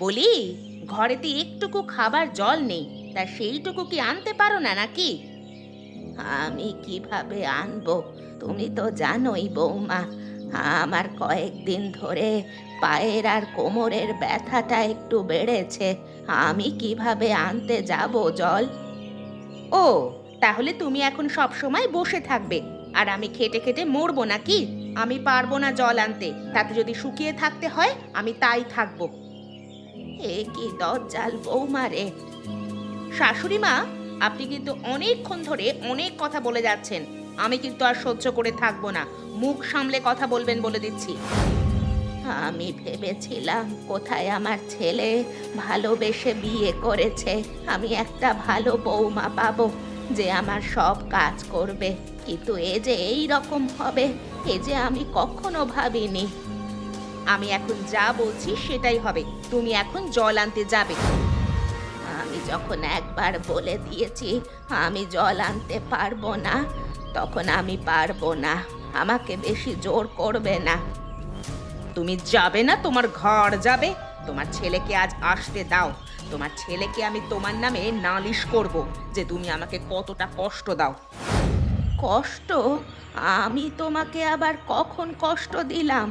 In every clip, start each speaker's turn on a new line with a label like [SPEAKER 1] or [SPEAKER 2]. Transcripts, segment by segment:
[SPEAKER 1] বলি, ঘরেতে একটুকু খাবার জল নেই, তা সেইটুকু কি আনতে পারো না নাকি? আমি কিভাবে আনবো? তুমি তো জানোই বৌমা, আমার কয়েকদিন ধরে পায়ের আর কোমরের ব্যথাটা একটু বেড়েছে। আমি কিভাবে আনতে যাব জল? ও, তাহলে তুমি এখন সব সময় বসে থাকবে আর আমি খেটে খেটে মরবো নাকি? আমি পারবো না জল আনতে, তাতে যদি শুকিয়ে থাকতে হয় আমি তাই থাকবো। এ কি দজ্জাল বৌমা রে! শাশুড়ি মা, আপনি কিন্তু অনেকক্ষণ ধরে অনেক কথা বলে যাচ্ছেন। আমি কিন্তু আর সহ্য করে থাকবো না। মুখ সামলে কথা বলবেন বলে দিচ্ছি। আমি ভেবেছিলাম কোথায় আমার ছেলে ভালোবেসে বিয়ে করেছে, আমি একটা ভালো বৌমা পাবো যে আমার সব কাজ করবে, কিন্তু এ যে এই রকম হবে এ যে আমি কখনো ভাবিনি। আমি এখন যা বলছি সেটাই হবে। তুমি এখন জল আনতে যাবে। আমি যখন একবার বলে দিয়েছি আমি জল আনতে পারবো না, তখন আমি পারবো না। আমাকে বেশি জোর করবে না। তুমি যাবে না, তোমার ঘর যাবে। তোমার ছেলেকে আজ আসতে দাও। তোমার ছেলেকে আমি তোমার নামে নালিশ করব যে তুমি আমাকে কতটা কষ্ট দাও। কষ্ট? আমি তোমাকে আবার কখন কষ্ট দিলাম?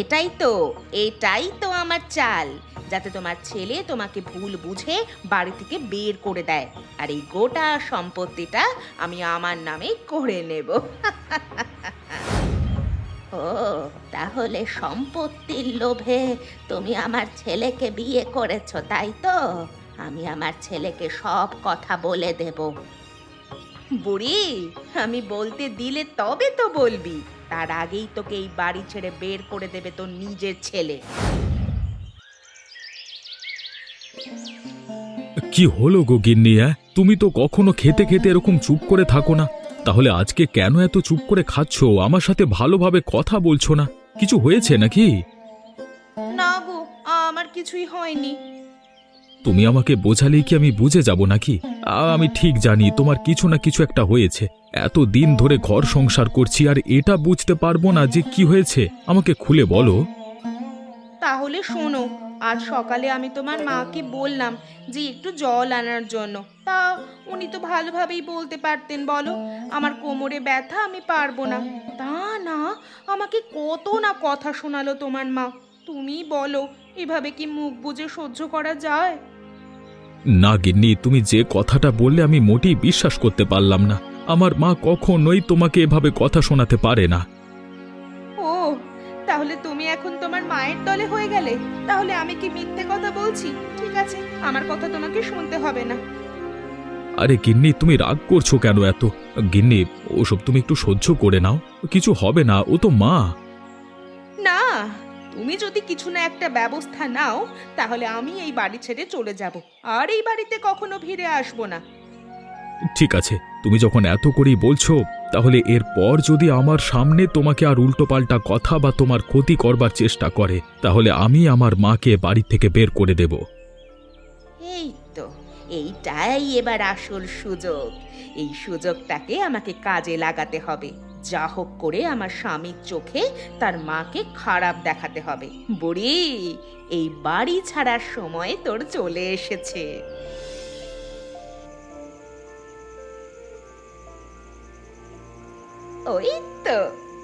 [SPEAKER 1] এটাই তো আমার চাল, যাতে তোমার ছেলে তোমাকে ভুল বুঝে বাড়ি থেকে বের করে দেয়, আর এই গোটা সম্পত্তিটা আমি আমার নামে করে নেব। ও, তাহলে সম্পত্তির লোভে তুমি আমার ছেলেকে বিয়ে করেছো, তাই তো? আমি আমার ছেলেকে সব কথা বলে দেব। বুড়ি, আমি বলতে দিলে তবে তো বলবি, তার আগেই তোকে এই বাড়ি ছেড়ে বের করে দেবে তোর নিজের ছেলে।
[SPEAKER 2] কি হলো গো গিন্নি? তুমি তো কখনো খেতে খেতে এরকম চুপ করে থাকো না, তাহলে আজকে কেন এত চুপ করে খাচ্ছো? আমার সাথে ভালোভাবে কথা বলছো না, কিছু হয়েছে নাকি?
[SPEAKER 1] না গো, আমার কিছুই হয়নি।
[SPEAKER 2] তুমি আমাকে বোঝালেই কি আমি বুঝে যাব নাকি? আমি ঠিক জানি তোমার কিছু না কিছু একটা হয়েছে। এত দিন ধরে ঘর সংসার করছি আর এটা বুঝতে পারবো না যে কি হয়েছে? আমাকে খুলে বলো।
[SPEAKER 1] তাহলে শোনো, আজ সকালে আমি তোমার মাকে বললাম যে একটু জল আনার জন্য। তা উনি তো ভালোভাবেই বলতে পারতেন, বলো আমার কোমরে ব্যথা, আমি পারবো না। তা না, আমাকে কত না কথা শোনালো তোমার মা। তুমি বলো, এভাবে কি মুখ বুজে সহ্য করা যায়?
[SPEAKER 2] না গিন্নি, তুমি যে কথাটা বললে আমি মোটেই বিশ্বাস করতে পারলাম না। আমার মা কখনোই তোমাকে এভাবে কথা শোনাতে পারে না।
[SPEAKER 1] ও, তাহলে তুমি এখন তোমার মায়ের দলে হয়ে গেলে? তাহলে আমি কি মিথ্যে কথা বলছি? ঠিক আছে, আমার কথা তোমাকে শুনতে হবে না।
[SPEAKER 2] আরে গিন্নি, তুমি রাগ করছো কেন এত? গিন্নি, ওসব তুমি একটু সহ্য করে নাও, কিছু হবে না, ও তো মা।
[SPEAKER 1] না, তুমি যদি কিছু না একটা ব্যবস্থা নাও, তাহলে আমি এই বাড়ি ছেড়ে চলে যাব, আর এই বাড়িতে কখনো ফিরে আসবো না।
[SPEAKER 2] ঠিক আছে, তুমি যখন এত করেই বলছো, তাহলে এরপর যদি আমার সামনে তোমাকে আর উল্টোপাল্টা কথা বা তোমার ক্ষতি করবার চেষ্টা করে, তাহলে আমি আমার মাকে বাড়ি থেকে বের করে দেব।
[SPEAKER 1] এই তো, এইটাই এবার আসল সুযোগ। এই সুযোগটাকে আমাকে কাজে লাগাতে হবে। যা হোক করে আমার স্বামীর চোখে তার মাকে খারাপ দেখাতে হবে। বুড়ি, এই বাড়ি ছাড়ার সময় তোর চলে এসেছে। ওই তো,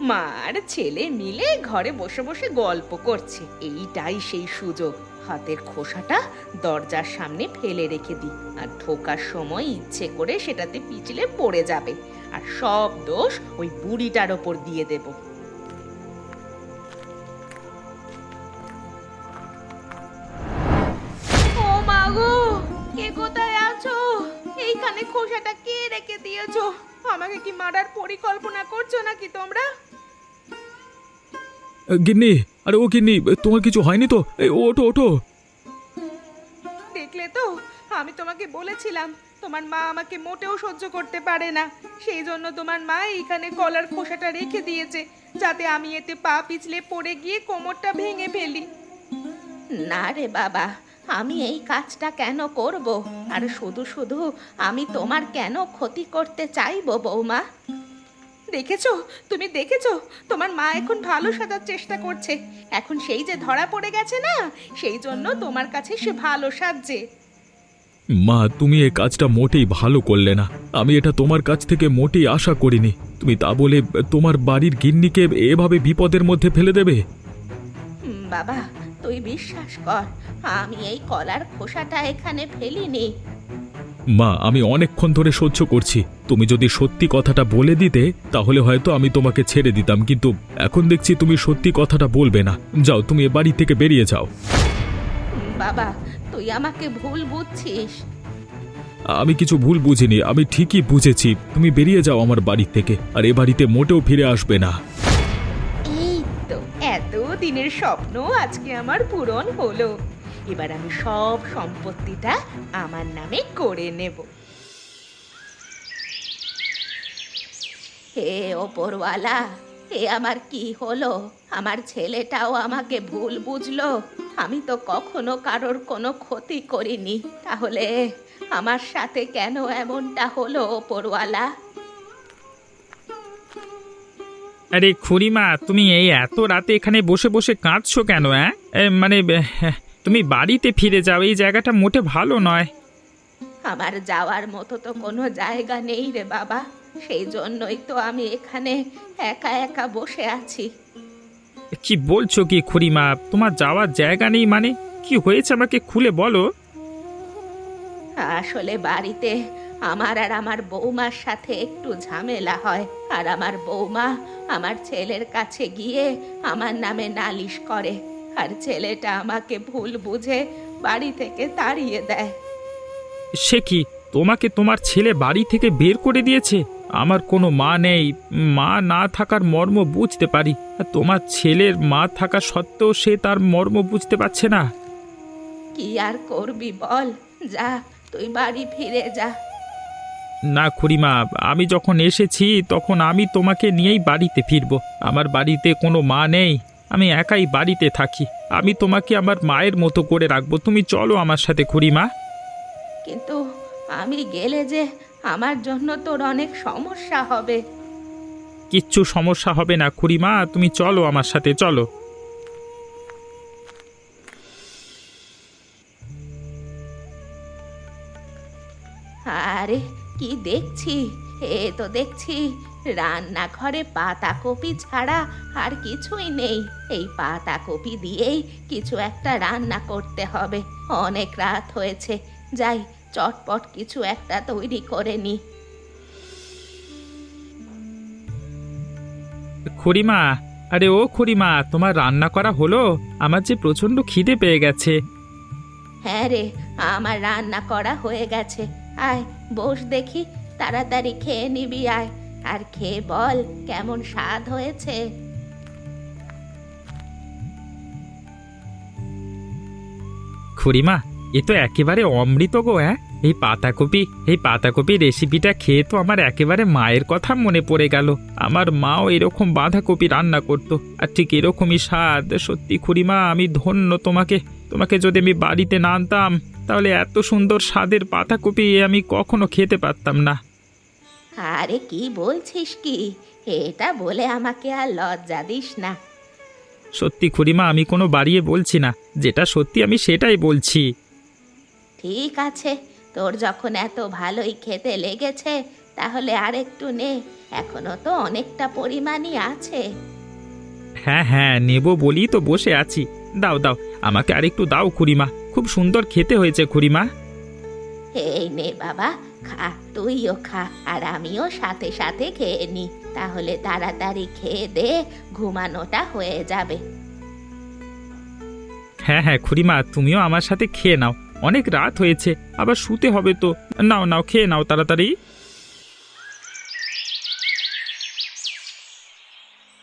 [SPEAKER 1] মা আর ছেলে মিলে ঘরে বসে বসে গল্প করছে। এইটাই সেই সুযোগ। হাতের খোসাটা দরজার সামনে ফেলে রেখে দিই, আর ঢোকার সময় ইচ্ছে করে সেটাতে পিছলে পড়ে যাবে, আর সব দোষ ওই বুড়িটার ওপর দিয়ে দেব। ও মা গো, কে কোথায় আছো? এইখানে খোসাটা কে রেখে দিয়েছো? আমাকে কি মারার পরিকল্পনা করছো নাকি তোমরা?
[SPEAKER 2] গিন্নি, আরে ও গিন্নি, তোমার কিছু হয়নি তো? ওঠো ওঠো।
[SPEAKER 1] দেখলে তো, আমি তোমাকে বলেছিলাম তোমার মা আমাকে মোটেও সহ্য করতে পারে না। সেই জন্য তোমার মা এইখানে কলার খোসাটা রেখে দিয়েছে, যাতে আমি এতে পা পিছলে পড়ে গিয়ে কোমরটা ভেঙে ফেলি। না রে বাবা, আমি এই কাজটা কেন করব? আর শুধু শুধু আমি তোমার কেন ক্ষতি করতে চাইবো বৌমা? দেখেছো, তুমি দেখেছো, তোমার মা এখন ভালো সাজার চেষ্টা করছে। এখন সেই যে ধরা পড়ে গেছে না, সেই জন্য তোমার কাছে সে ভালো সাজছে।
[SPEAKER 2] মা, তুমি এই কাজটা মোটেই ভালো করলে না। আমি এটা তোমার কাছ থেকে মোটেই আশা করিনি। তুমি তা বলে তোমার বাড়ির গিন্নিকে এভাবে বিপদের মধ্যে ফেলে দেবে?
[SPEAKER 1] বাবা, তুই বিশ্বাস কর, আমি এই কলার খোসাটা এখানে ফেলিনি।
[SPEAKER 2] মা, আমি অনেকক্ষণ ধরে সহ্য করছি। তুমি যদি সত্যি কথাটা বলে দিতে তাহলে হয়তো আমি তোমাকে ছেড়ে দিতাম, কিন্তু এখন দেখছি তুমি সত্যি কথাটা বলবে না। যাও, তুমি এ বাড়ি থেকে বেরিয়ে যাও।
[SPEAKER 1] বাবা, তুই আমাকে ভুল বুঝছিস।
[SPEAKER 2] আমি কিছু ভুল বুঝিনি, আমি ঠিকই বুঝেছি। তুমি বেরিয়ে যাও আমার বাড়ি থেকে, আর এ বাড়িতে মোটেও ফিরে আসবে না।
[SPEAKER 1] এই তো, এত দিনের স্বপ্ন আজকে আমার পূরণ হলো। এবার আমি সব সম্পত্তিটা আমার নামে করে নেব। হে ওপরওয়ালা, এ আমার কি হলো? আমার ছেলেটাও আমাকে ভুল বুঝলো। আমি তো কখনো কারোর কোনো ক্ষতি করিনি, তাহলে আমার সাথে কেন এমনটা হলো ওপরওয়ালা?
[SPEAKER 3] আরে খুড়িমা, তুমি এই এত রাতে এখানে বসে বসে কাঁদছো কেন? মানে তুমি বাড়িতে ফিরে যাও, এই জায়গাটা মোটে ভালো নয়।
[SPEAKER 1] আমার যাওয়ার মতো তো কোনো জায়গা নেই রে বাবা, সেই জন্যই তো আমি এখানে একা একা বসে আছি।
[SPEAKER 3] কি বলছো কি খুড়িমা? তোমার যাওয়ার জায়গা নেই মানে? কি হয়েছে আমাকে খুলে বলো।
[SPEAKER 1] আসলে বাড়িতে আমার আর আমার বৌমার সাথে একটু ঝামেলা হয়, আর আমার বৌমা আমার ছেলের কাছে গিয়ে আমার নামে নালিশ করে, আর ছেলেটা আমাকে ভুল বুঝে বাড়ি থেকে তাড়িয়ে দেয়।
[SPEAKER 3] সে কি, তোমাকে তোমার ছেলে বাড়ি থেকে বের করে দিয়েছে? আমার কোনো মা নেই, মা না থাকার মর্ম বুঝতে পারি, আর তোমার ছেলের মা থাকা সত্ত্বেও সে তার মর্ম বুঝতে পারছে না।
[SPEAKER 1] কি আর করবি বল, যা তুই বাড়ি ফিরে যা।
[SPEAKER 3] না খুড়িমা, আমি যখন এসেছি তখন আমি তোমাকে নিয়েই বাড়িতে ফিরবো। আমার বাড়িতে কোনো মা নেই, আমি একাই বাড়িতে থাকি। আমি তোমাকে আমার মায়ের মতো করে রাখবো, তুমি চলো আমার সাথে খুড়িমা।
[SPEAKER 1] কিন্তু আমি গেলে যে আমার জন্য তোর অনেক সমস্যা হবে।
[SPEAKER 3] কিচ্ছু সমস্যা হবে না খুড়িমা, তুমি চলো আমার সাথে, চলো।
[SPEAKER 1] আরে কি দেখছি, এ তো দেখছি রান্নাঘরে পাতাকপি ছাড়া আর কিছুই নেই। এই পাতাকপি দিয়েই কিছু একটা রান্না করতে হবে, অনেক রাত হয়েছে। যাই, চটপট কিছু একটা তৈরি করে নি।
[SPEAKER 3] খুড়িমা, আরে ও খুড়িমা, তোমার রান্না করা হলো? আমার যে প্রচন্ড খিদে পেয়ে গেছে।
[SPEAKER 1] হ্যাঁ রে, আমার রান্না করা হয়ে গেছে। আয় বস দেখি, তাড়াতাড়ি খেয়ে নিবি আয়, আর খেয়ে বল কেমন স্বাদ হয়েছে।
[SPEAKER 3] খুড়িমা, এ তো একেবারে অমৃত গো। এই পাতাকপি রেসিপিটা খেয়ে তো আমার একেবারে মায়ের কথা মনে পড়ে গেল। আমার মাও এরকম বাঁধাকপি রান্না করতো, আর ঠিক এরকমই স্বাদ। সত্যি খুড়িমা, আমি ধন্য। তোমাকে যদি আমি বাড়িতে না আনতাম তাহলে এত সুন্দর স্বাদের পাতাকপি আমি কখনো খেতে পারতাম না।
[SPEAKER 1] আরে কি বলছিস কি, এটা বলে আমাকে আর লজ্জা দিস না।
[SPEAKER 3] সত্যি খুড়িমা, আমি কোনো বাড়িয়ে বলছি না, যেটা সত্যি আমি সেটাই বলছি।
[SPEAKER 1] ঠিক আছে, তোর যখন এত ভালোই খেতে লেগেছে তাহলে আর একটু নে, এখনো তো অনেকটা পরিমাণই আছে।
[SPEAKER 3] হ্যাঁ হ্যাঁ, নেব বলি তো বসে আছি। দাও দাও, আমাকে আরেকটু দাও খুড়িমা, খুব সুন্দর খেতে হয়েছে খুড়িমা।
[SPEAKER 1] এই নে বাবা, খা, তুইও খা, আর আমিও সাথে সাথে খেয়ে নি, তাহলে তাড়াতাড়ি খেয়ে দে, ঘুমানোটা হয়ে যাবে।
[SPEAKER 3] হ্যাঁ হ্যাঁ খুড়িমা, তুমিও আমার সাথে খেয়ে নাও, অনেক রাত হয়েছে, আবার শুতে হবে তো। নাও নাও, খেয়ে নাও তাড়াতাড়ি।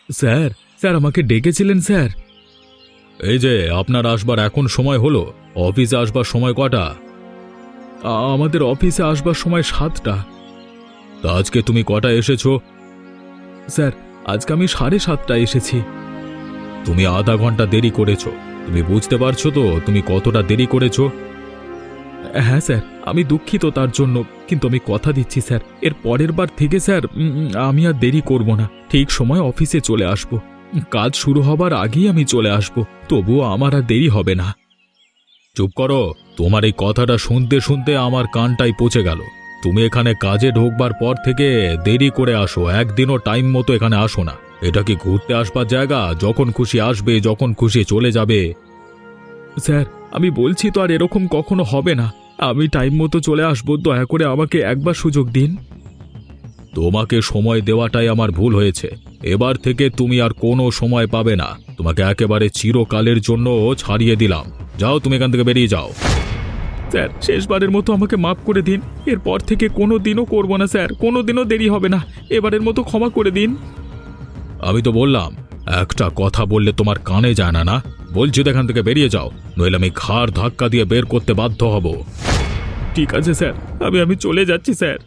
[SPEAKER 2] স্যার, স্যার আমাকে ডেকেছিলেন স্যার? এই যে আপনার আসবার এখন সময় হলো, অফিসে আসবার সময় কটা? আমাদের অফিসে আসবার সময় 7টা। তা আজকে তুমি কটা এসেছো? স্যার, আজকে আমি 7:30টায় এসেছি। তুমি আধা ঘন্টা দেরি করেছো। তুমি বুঝতে পারছো তো তুমি কতটা দেরি করেছো? হ্যাঁ স্যার, আমি দুঃখিত তার জন্য, কিন্তু আমি কথা দিচ্ছি স্যার, এর পরের বার থেকে স্যার আমি আর দেরি করব না, ঠিক সময় অফিসে চলে আসব। কাজ শুরু হবার আগেই আমি চলে আসব, তবুও আমার আর দেরি হবে না। চুপ করো, তোমার এই কথাটা শুনতে শুনতে আমার কানটাই পচে গেল। তুমি এখানে কাজে ঢোকবার পর থেকে দেরি করে আসো, একদিনও টাইম মতো এখানে আসো না। এটা কি ঘুরতে আসবার জায়গা? যখন খুশি আসবে, যখন খুশি চলে যাবে। স্যার, আমি বলছি তো আর এরকম কখনো হবে না, আমি টাইম মতো চলে আসবো, দয়া করে আমাকে একবার সুযোগ দিন। তোমাকে সময় দেওয়াটাই আমার ভুল হয়েছে, এবার থেকে তুমি আর কোনো সময় পাবে না, তোমাকে একেবারে চিরকালের জন্য ছাড়িয়ে দিলাম। যাও, তুমি এখান থেকে বেরিয়ে যাও। স্যার, শেষবারের মতো আমাকে মাফ করে দিন, এরপর থেকে কোনো দিনও করবো না স্যার, কোনো দিনও দেরি হবে না, এবারের মতো ক্ষমা করে দিন। আমি তো বললাম, একটা কথা বললে তোমার কানে যায় না? বলছি তো এখান থেকে বেরিয়ে যাও, নইলে আমি ঘাড় ধাক্কা দিয়ে বের করতে বাধ্য হব। ঠিক আছে স্যার, আমি চলে যাচ্ছি স্যার।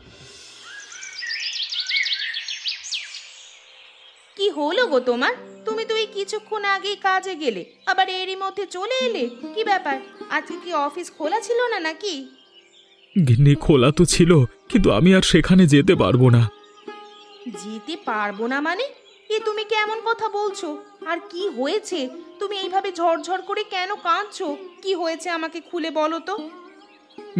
[SPEAKER 1] কি হলো গো তোমার? তুমি তো এই কিছুক্ষণ আগেই কাজে গেলে, আবার এরই মধ্যে চলে এলে, কি ব্যাপার? আজকে কি অফিস খোলা ছিল না নাকি?
[SPEAKER 2] গিন্নি, খোলা তো ছিল, কিন্তু আমি আর সেখানে যেতে পারবো না।
[SPEAKER 1] যেতে পারবো না মানে? এ তুমি কেমন কথা বলছো? আর কি হয়েছে? তুমি এইভাবে ঝরঝর করে কেন কাঁদছো? কি হয়েছে আমাকে খুলে বলো তো।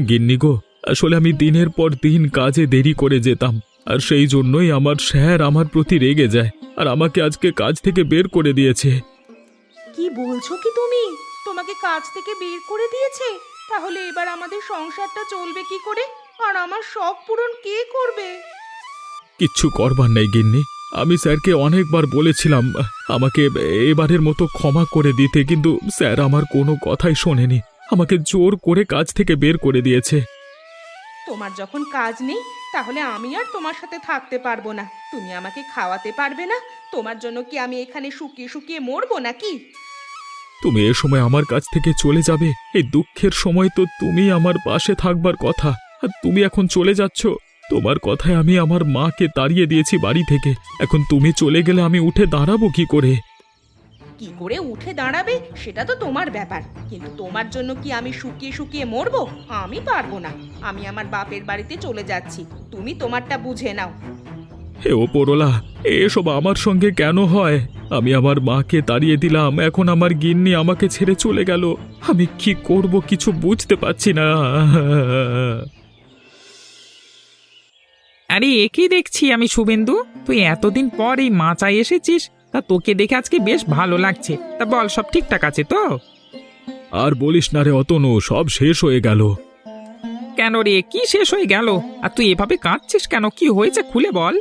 [SPEAKER 2] গিন্নি গো, আসলে আমি দিনের পর দিন কাজে দেরি করে যেতাম, আর সেই জন্যই আমার স্যার আমার প্রতি রেগে যায়, আর আমাকে আজকে কাজ থেকে বের করে দিয়েছে।
[SPEAKER 1] কি বলছো কি তুমি? তোমাকে কাজ থেকে বের করে দিয়েছে? তাহলে এবার আমাদের সংসারটা চলবে কি করে? আর আমার শখ পূরণ কে করবে?
[SPEAKER 2] কিচ্ছু করবার নেই গিন্নি, আমি স্যারকে অনেকবার বলেছিলাম আমাকে এবারের মতো ক্ষমা করে দিতে, কিন্তু স্যার আমার কোনো কথাই শোনেনি, আমাকে জোর করে কাজ থেকে বের করে দিয়েছে।
[SPEAKER 1] তোমার যখন কাজ নেই, তাহলে আমি আর তোমার সাথে থাকতে পারবো না। তুমি আমাকে খাওয়াতে পারবে না? তোমার জন্য কি আমি এখানে শুকিয়ে শুকিয়ে মরবো নাকি?
[SPEAKER 2] তুমি এ সময় আমার কাছ থেকে চলে যাবে? এই দুঃখের সময় তো তুমি আমার পাশে থাকবার কথা, আর তুমি এখন চলে যাচ্ছ। তোমার কথায় আমি আমার মাকে তাড়িয়ে দিয়েছি বাড়ি থেকে, এখন তুমি চলে গেলে আমি উঠে দাঁড়াবো কি করে?
[SPEAKER 1] কি করে উঠে দাঁড়াবে সেটা তো তোমার ব্যাপার, কিন্তু তোমার জন্য কি আমি শুকিয়ে শুকিয়ে মরবো? আমি পারবো না। আমি আমার বাপের বাড়িতে চলে যাচ্ছি, তুমি তোমারটা বুঝে নাও।
[SPEAKER 2] হে ওপরওয়ালা, এসব আমার সঙ্গে কেন হয়? আমি আমার মাকে তাড়িয়ে দিলাম, এখন আমার গিন্নি আমাকে ছেড়ে চলে গেল, আমি কি করব কিছু বুঝতে পারছি না।
[SPEAKER 3] আরে একই দেখছি আমি শুভেন্দু, তুই এতদিন পর এই মাচায় এসেছিস, তা তোকে দেখে আজকে বেশ ভালো লাগছে। তা বল, সব ঠিকঠাক আছে তো?
[SPEAKER 2] আর বলিস না রে অতনু, সব শেষ হয়ে গেল।
[SPEAKER 3] কেন রে, কি শেষ হয়ে গেল? আর তুই এভাবে কাঁদছিস কেন? কি হয়েছে খুলে বল।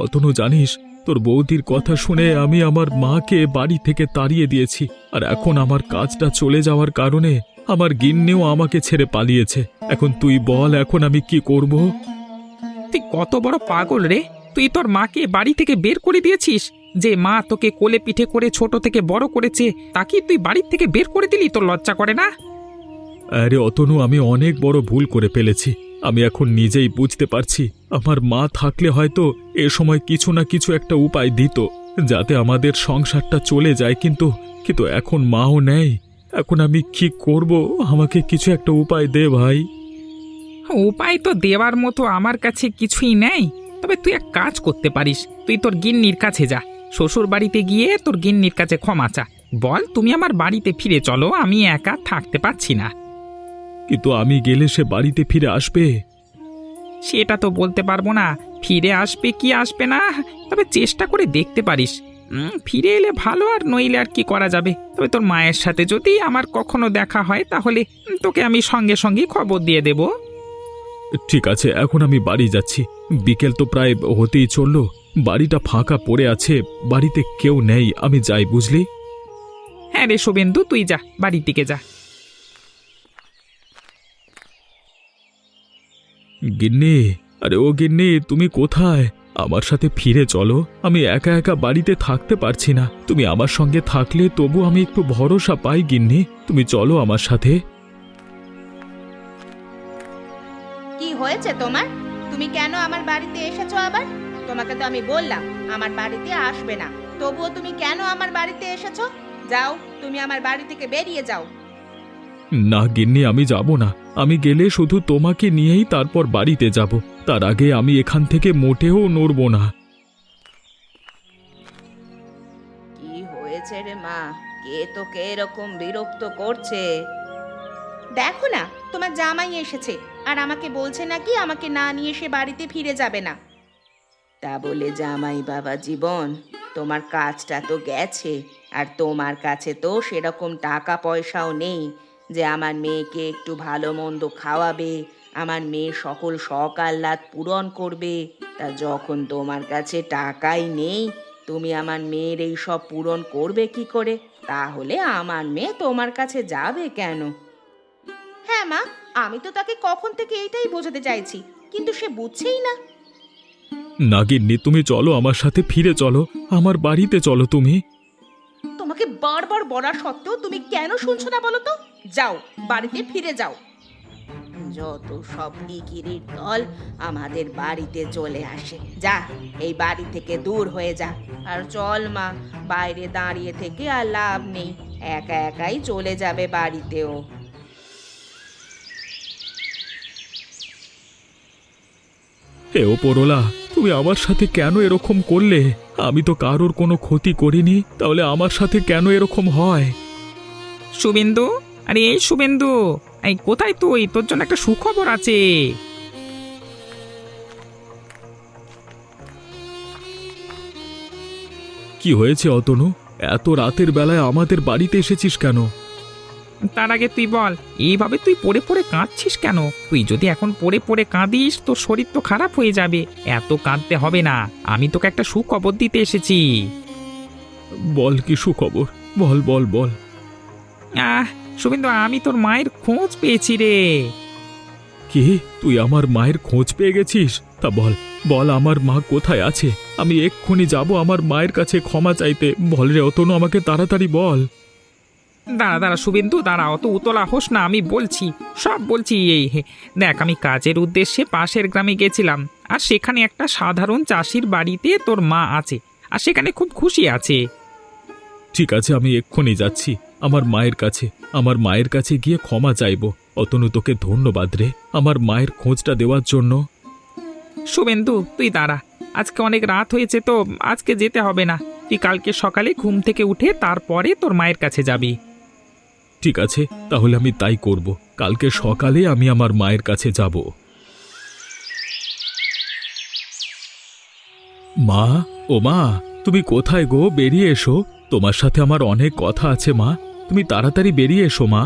[SPEAKER 2] অতনু, জানিস, তোর বৌদির কথা শুনে আমি আমার মাকে বাড়ি থেকে তাড়িয়ে দিয়েছি, আর এখন আমার কাজটা চলে যাওয়ার কারণে আমার গিন্নিও আমাকে ছেড়ে পালিয়েছে। এখন তুই বল, এখন আমি কি করব?
[SPEAKER 3] তুই কত বড় পাগল রে! তুই তোর মাকে বাড়ি থেকে বের করে দিয়েছিস? যে মা তোকে কোলে পিঠে করে ছোট থেকে বড় করেছে, তাকে তুই বাড়ি থেকে বের করে দিলি? তোর লজ্জা করে না?
[SPEAKER 2] আরে অতনু, আমি অনেক বড় ভুল করে ফেলেছি, আমি এখন নিজেই বুঝতে পারছি। আমার মা থাকলে হয়তো এ সময় কিছু না কিছু একটা উপায় দিত, যাতে আমাদের সংসারটা চলে যায়, কিন্তু কিন্তু এখন মাও নেই। এখন আমি কি করব? আমাকে কিছু একটা উপায় দে ভাই।
[SPEAKER 3] উপায় তো দেওয়ার মতো আমার কাছে কিছুই নেই, তবে তুই এক কাজ করতে পারিস। তুই তোর গিন্নির কাছে যা, শ্বশুর বাড়িতে গিয়ে তোর গিন্নির কাছে ক্ষমা চা। বল, তুমি আমার বাড়িতে ফিরে চলো, আমি একা থাকতে পারছি না।
[SPEAKER 2] কিন্তু আমি গেলে সে বাড়িতে ফিরে আসবে?
[SPEAKER 3] সেটা তো বলতে পারবো না, ফিরে আসবে কি আসবে না, তবে চেষ্টা করে দেখতে পারিস। ফিরে এলে ভালো, আর নইলে আর কি করা যাবে। তবে তোর মায়ের সাথে যদি আমার কখনো দেখা হয়, তাহলে তোকে আমি সঙ্গে সঙ্গে খবর দিয়ে দেব।
[SPEAKER 2] ঠিক আছে, এখন আমি বাড়ি যাচ্ছি, বিকেল তো প্রায় হতেই চললো, বাড়িটা ফাঁকা পড়ে আছে, বাড়িতে কেউ নেই, আমি যাই, বুঝলি?
[SPEAKER 3] হ্যাঁ রে শুভেন্দু, তুই যা, বাড়ির দিকে যা।
[SPEAKER 2] গিন্নি, আরে ও গিন্নি, তুমি কোথায়? আমার সাথে ফিরে চলো, আমি একা একা বাড়িতে থাকতে পারছি না, তুমি আমার সঙ্গে থাকলে তবু আমি একটু ভরসা পাই। গিন্নি, তুমি চলো আমার সাথে।
[SPEAKER 1] কি হয়েছে তোমার? তুমি কেন আমার বাড়িতে এসেছো আবার? তোমাকে তো আমি বললাম আমার বাড়িতে আসবে না, তবুও তুমি কেন আমার বাড়িতে এসেছো? যাও, তুমি আমার বাড়ি থেকে বেরিয়ে যাও।
[SPEAKER 2] না গিন্নি, আমি যাব না। আমি গেলে শুধু তোমাকে নিয়েই তারপর বাড়িতে যাব। তার আগে আমি এখান থেকে মোটেও নড়ব না।
[SPEAKER 1] কি হয়েছে রে মা? কে তোকে এরকম বিরক্ত করছে? দেখো না, তোমার জামাই এসেছে আর আমাকে বলছে নাকি আমাকে না নিয়ে সে বাড়িতে ফিরে যাবে না। তা বলে জামাই বাবা জীবন, তোমার কাজটা তো গেছে, আর তোমার কাছে তো সেরকম টাকা পয়সাও নেই যে আমার মেয়েকে একটু ভালো মন্দ খাওয়াবে, আমার মেয়ের সকল শখ আহ্লাদ পূরণ করবে। তা যখন তোমার কাছে টাকাই নেই, তুমি আমার মেয়ের এই সব পূরণ করবে কি করে? তাহলে আমার মেয়ে তোমার কাছে যাবে কেন? হ্যাঁ মা, আমি তো তাকে কখন থেকে এইটাই বোঝাতে চাইছি, কিন্তু সে বুঝছেই না।
[SPEAKER 2] না গিন্নি, তুমি চলো আমার সাথে, ফিরে চলো, আমার বাড়িতে চলো তুমি।
[SPEAKER 1] তোমাকে বারবার বলা সত্ত্বেও তুমি কেন শুনছো না বলো তো? যাও, বাড়িতে ফিরে যাও। যত সব বিকিরির দল আমাদের বাড়িতে চলে আসে। যা, এই বাড়ি থেকে দূর হয়ে যা। আর চল মা, বাইরে দাঁড়িয়ে থেকে আর লাভ নেই, একা একাই চলে যাবে বাড়িতেও।
[SPEAKER 2] হে ওপরওয়ালা, তুমি আমার সাথে কেন এরকম করলে? আমি তো কারোর কোনো ক্ষতি করিনি, তাহলে আমার সাথে কেন এরকম হয়?
[SPEAKER 3] শুভেন্দু, আরে এই শুভেন্দু, এই কোথায় তুই? তোর জন্য একটা সুখবর আছে।
[SPEAKER 2] কি হয়েছে অতনু? এত রাতের বেলায় আমাদের বাড়িতে এসেছিস কেন?
[SPEAKER 3] তার আগে তুই বল, এইভাবে তুই পড়ে পড়ে কাঁদছিস কেন? তুই যদি এখন পড়ে পড়ে কাঁদিস তোর শরীর তো খারাপ হয়ে যাবে। এত কাঁদতে হবে না, আমি তোকে একটা সুখবর দিতে এসেছি।
[SPEAKER 2] বল, কি সুখবর? বল বল বল।
[SPEAKER 3] শুভেন্দু, আমি তোর মায়ের খোঁজ পেয়েছি রে।
[SPEAKER 2] কি, তুই আমার মায়ের খোঁজ পেয়ে গেছিস? তা বল বল, আমার মা কোথায় আছে? আমি এক্ষুনি যাব আমার মায়ের কাছে ক্ষমা চাইতে। বল রে অতনু, আমাকে তাড়াতাড়ি বল।
[SPEAKER 3] দাঁড়া দাঁড়া শুভেন্দু, দাঁড়া, অত উতলা হোস না, আমি বলছি, সব বলছি। এই দেখ, আমি কাজের উদ্দেশ্যে পাশের গ্রামে গেছিলাম, আর সেখানে একটা সাধারণ চাষির বাড়িতে তোর মা আছে, আর সেখানে খুব খুশি আছে।
[SPEAKER 2] ঠিক আছে, আমি এক্ষুনি যাচ্ছি আমার মায়ের কাছে। আমার মায়ের কাছে গিয়ে ক্ষমা চাইব। অতনু, তোকে ধন্যবাদ রে আমার মায়ের খোঁজটা দেওয়ার জন্য।
[SPEAKER 3] শুভেন্দু, তুই দাঁড়া, আজকে অনেক রাত হয়েছে তো আজকে যেতে হবে না। তুই কালকে সকালে ঘুম থেকে উঠে তারপরে তোর মায়ের কাছে যাবি।
[SPEAKER 2] ঠিক আছে, তাহলে আমি তাই করব। কালকে সকালে আমি আমার মায়ের কাছে যাব। মা, ও মা, তুমি কোথায় গো? বেরিয়ে এসো, তোমার সাথে আমার অনেক কথা আছে মা। তুমি তাড়াতাড়ি বেরিয়ে এসো মা।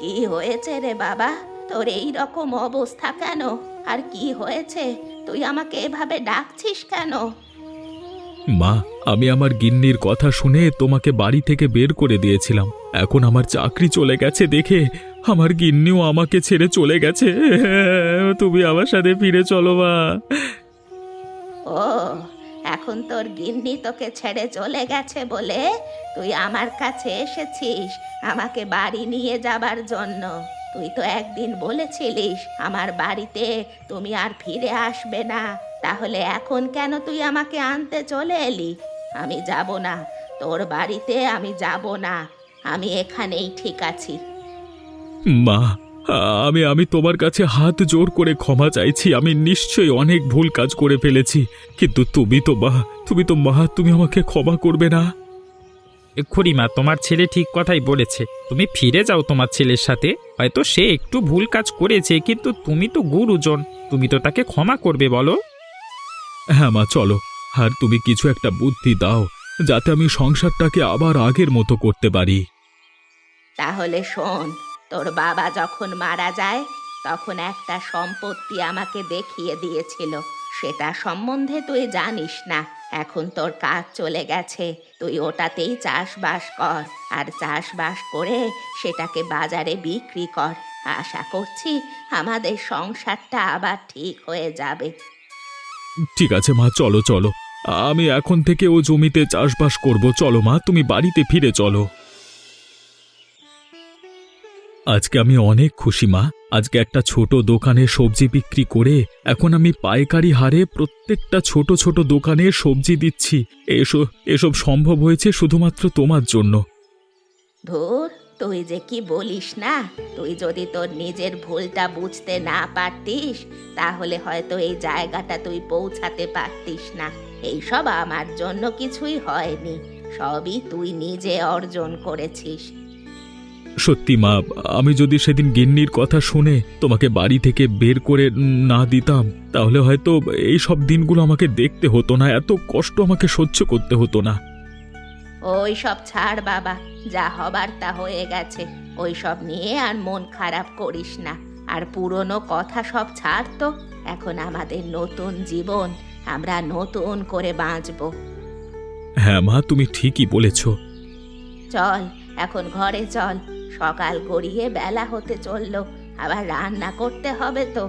[SPEAKER 1] কি হয়েছে রে বাবা? তোর এই রকম অবস্থা কেন? আর কি হয়েছে? তুই আমাকে এভাবে ডাকছিস কেন?
[SPEAKER 2] মা, আমি আমার গিন্নির কথা শুনে তোমাকে বাড়ি থেকে বের করে দিয়েছিলাম। এখন আমার চাকরি চলে গেছে দেখে আমার গিন্নিও আমাকে ছেড়ে চলে গেছে। তুমি আমার সাথে ফিরে চলো মা।
[SPEAKER 1] ও, এখন তোর গিন্নি তোকে ছেড়ে চলে গেছে বলে তুই আমার কাছে এসেছিস আমাকে বাড়ি নিয়ে যাবার জন্য। তুই তো একদিন বলেছিলিস আমার বাড়িতে তুমি আর ফিরে আসবে না, তাহলে এখন কেন তুই আমাকে আনতে চলে এলি? আমি যাব না, তোর বাড়িতে আমি যাব না, আমি এখানেই ঠিক আছি।
[SPEAKER 2] মা, আমি তোমার কাছে হাত জোর করে ক্ষমা চাইছি। আমি নিশ্চয়ই অনেক ভুল কাজ করে ফেলেছি, কিন্তু তুমি তো মা, তুমি আমাকে ক্ষমা করবে না?
[SPEAKER 3] খুড়িমা, তোমার ছেলে ঠিক কথাই বলেছে। তুমি ফিরে যাও তোমার ছেলের সাথে। হয়তো সে একটু ভুল কাজ করেছে, কিন্তু তুমি তো গুরুজন, তুমি তো তাকে ক্ষমা করবে বলো।
[SPEAKER 2] হ্যাঁ মা, চলো। আর তুমি কিছু একটা বুদ্ধি দাও যাতে আমি সংসারটাকে আবার আগের মতো করতে পারি।
[SPEAKER 1] তাহলে শোন, তোর বাবা যখন মারা যায় তখন একটা সম্পত্তি আমাকে দেখিয়ে দিয়েছিল, সেটা সম্বন্ধে তুই জানিস না। এখন তোর কাজ চলে গেছে, তুই ওটাতেই চাষবাস কর, আর চাষবাস করে সেটাকে বাজারে বিক্রি কর। আশা করছি আমাদের সংসারটা আবার ঠিক হয়ে যাবে।
[SPEAKER 2] ঠিক আছে মা, চলো চলো, আমি এখন থেকে ও জমিতে চাষবাস করব। চলো মা, তুমি বাড়িতে ফিরে চলো। আজকে আমি অনেক খুশি মা। আজকে একটা ছোট দোকানে সবজি বিক্রি করে এখন আমি পাইকারি হারে প্রত্যেকটা ছোট ছোট দোকানে সবজি দিচ্ছি। এসব সম্ভব হয়েছে শুধুমাত্র তোমার জন্য।
[SPEAKER 1] ধুর, তুই যে কি বলিস না, তুই যদি তোর নিজের ভুলটা বুঝতে না পারতিস তাহলে হয়তো এই জায়গাটা তুই পৌঁছাতে পারতিস না। এইসব আমার জন্য কিছুই হয়নি, সবই তুই নিজে অর্জন করেছিস।
[SPEAKER 2] সত্যি মা, আমি যদি সেদিন গিন্নির কথা শুনে তোমাকে বাড়ি থেকে বের করে না দিতাম তাহলে হয়তো এই সব দিনগুলো আমাকে দেখতে হতো না, এত কষ্ট আমাকে সহ্য করতে হতো না।
[SPEAKER 1] ওই সব ছাড় বাবা, যা হবার তা হয়ে গেছে। ওই সব নিয়ে আর মন খারাপ করিস না, আর পুরনো কথা সব ছাড় তো। এখন আমাদের নতুন জীবন, আমরা নতুন করে বাঁচবো।
[SPEAKER 2] হ্যাঁ মা, তুমি ঠিকই বলেছ।
[SPEAKER 1] চল এখন ঘরে চল, সকাল গড়িয়ে বেলা হতে চললো, আবার রান্না করতে হবে তো।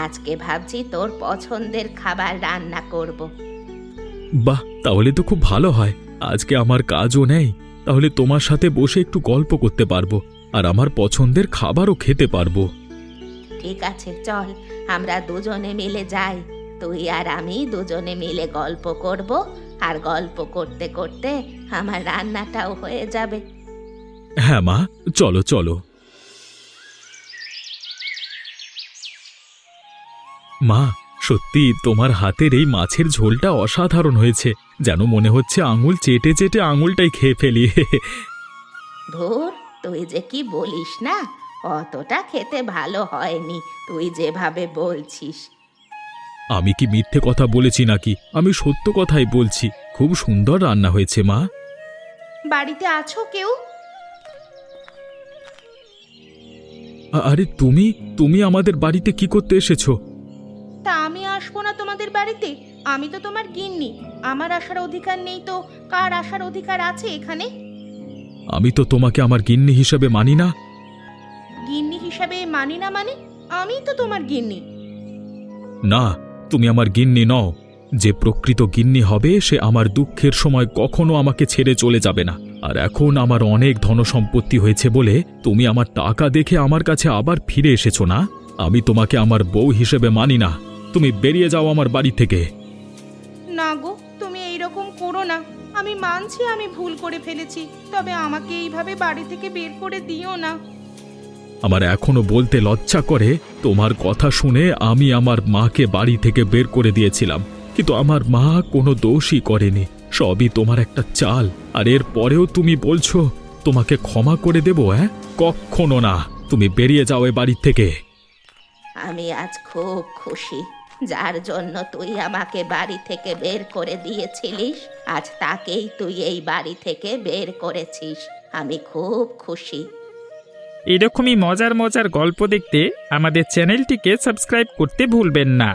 [SPEAKER 1] আজকে ভাবছি তোর পছন্দের খাবার রান্না করব।
[SPEAKER 2] বাহ, তাহলে তো খুব ভালো হয়। আজকে আমার কাজও নেই, তাহলে তোমার সাথে বসে একটু গল্প করতে পারবো আর আমার পছন্দের খাবারও খেতে পারবো।
[SPEAKER 1] ঠিক আছে, চল আমরা দুজনে মিলে যাই। তুই আর আমি দুজনে মিলে গল্প করব, আর গল্প করতে করতে আমার রান্নাটাও হয়ে যাবে।
[SPEAKER 2] হ্যাঁ মা, চলো চলো। মা, সত্যি তোমার হাতের এই মাছের ঝোলটা অসাধারণ হয়েছে, যেন মনে হচ্ছে আঙুল চেটে চেটে আঙুলটাই খেয়ে ফেলি।
[SPEAKER 1] ধুর, তুই যে কি বলিস না, অতটা খেতে ভালো হয়নি তুই যেভাবে বলছিস।
[SPEAKER 2] আমি কি মিথ্যে কথা বলেছি নাকি? আমি সত্য কথাই বলছি, খুব সুন্দর রান্না হয়েছে মা।
[SPEAKER 1] বাড়িতে আছো কেউ?
[SPEAKER 2] আরে তুমি তুমি আমাদের বাড়িতে কি করতে এসেছো?
[SPEAKER 1] তা আমি আসবো না তোমাদের বাড়িতে? আমি তো তোমার গিন্নি, আমার আসার অধিকার নেই তো কার আসার অধিকার আছে এখানে?
[SPEAKER 2] আমি তো তোমাকে আমার গিন্নি হিসেবে মানি না।
[SPEAKER 1] গিন্নি হিসাবে মানি না মানে? আমি তো তোমার গিন্নি।
[SPEAKER 2] না, তুমি আমার গিন্নি নও। যে প্রকৃত গিন্নি হবে সে আমার দুঃখের সময় কখনো আমাকে ছেড়ে চলে যাবে না। আর এখন আমার অনেক ধনসম্পত্তি হয়েছে বলে তুমি আমার টাকা দেখে আমার কাছে আবার ফিরে এসেছো না? আমি তোমাকে আমার বউ হিসেবে মানি না। তুমি বেরিয়ে যাও আমার বাড়ি থেকে।
[SPEAKER 1] না গো, তুমি এইরকম করো না। আমি মানছি আমি ভুল করে ফেলেছি, তবে আমাকে এইভাবে বাড়ি থেকে বের করে দিও না।
[SPEAKER 2] আমার এখনো বলতে লজ্জা করে, তোমার কথা শুনে আমি আমার মাকে বাড়ি থেকে বের করে দিয়েছিলাম, কিন্তু আমার মা কোনো দোষই করেনি, সবই তোমার একটা চাল। আর এর পরেও তুমি বলছো তোমাকে ক্ষমা করে দেব? কখনো না। তুমি বেরিয়ে যাও এ বাড়ি থেকে।
[SPEAKER 1] আমি আজ খুব খুশি, যার জন্য তুই আমাকে বাড়ি থেকে বের করে দিয়েছিলিস আজ তাকেই তুই এই বাড়ি থেকে বের করেছিস। আমি খুব খুশি।
[SPEAKER 3] এরকমই মজার মজার গল্প দেখতে আমাদের চ্যানেলটিকে সাবস্ক্রাইব করতে ভুলবেন না।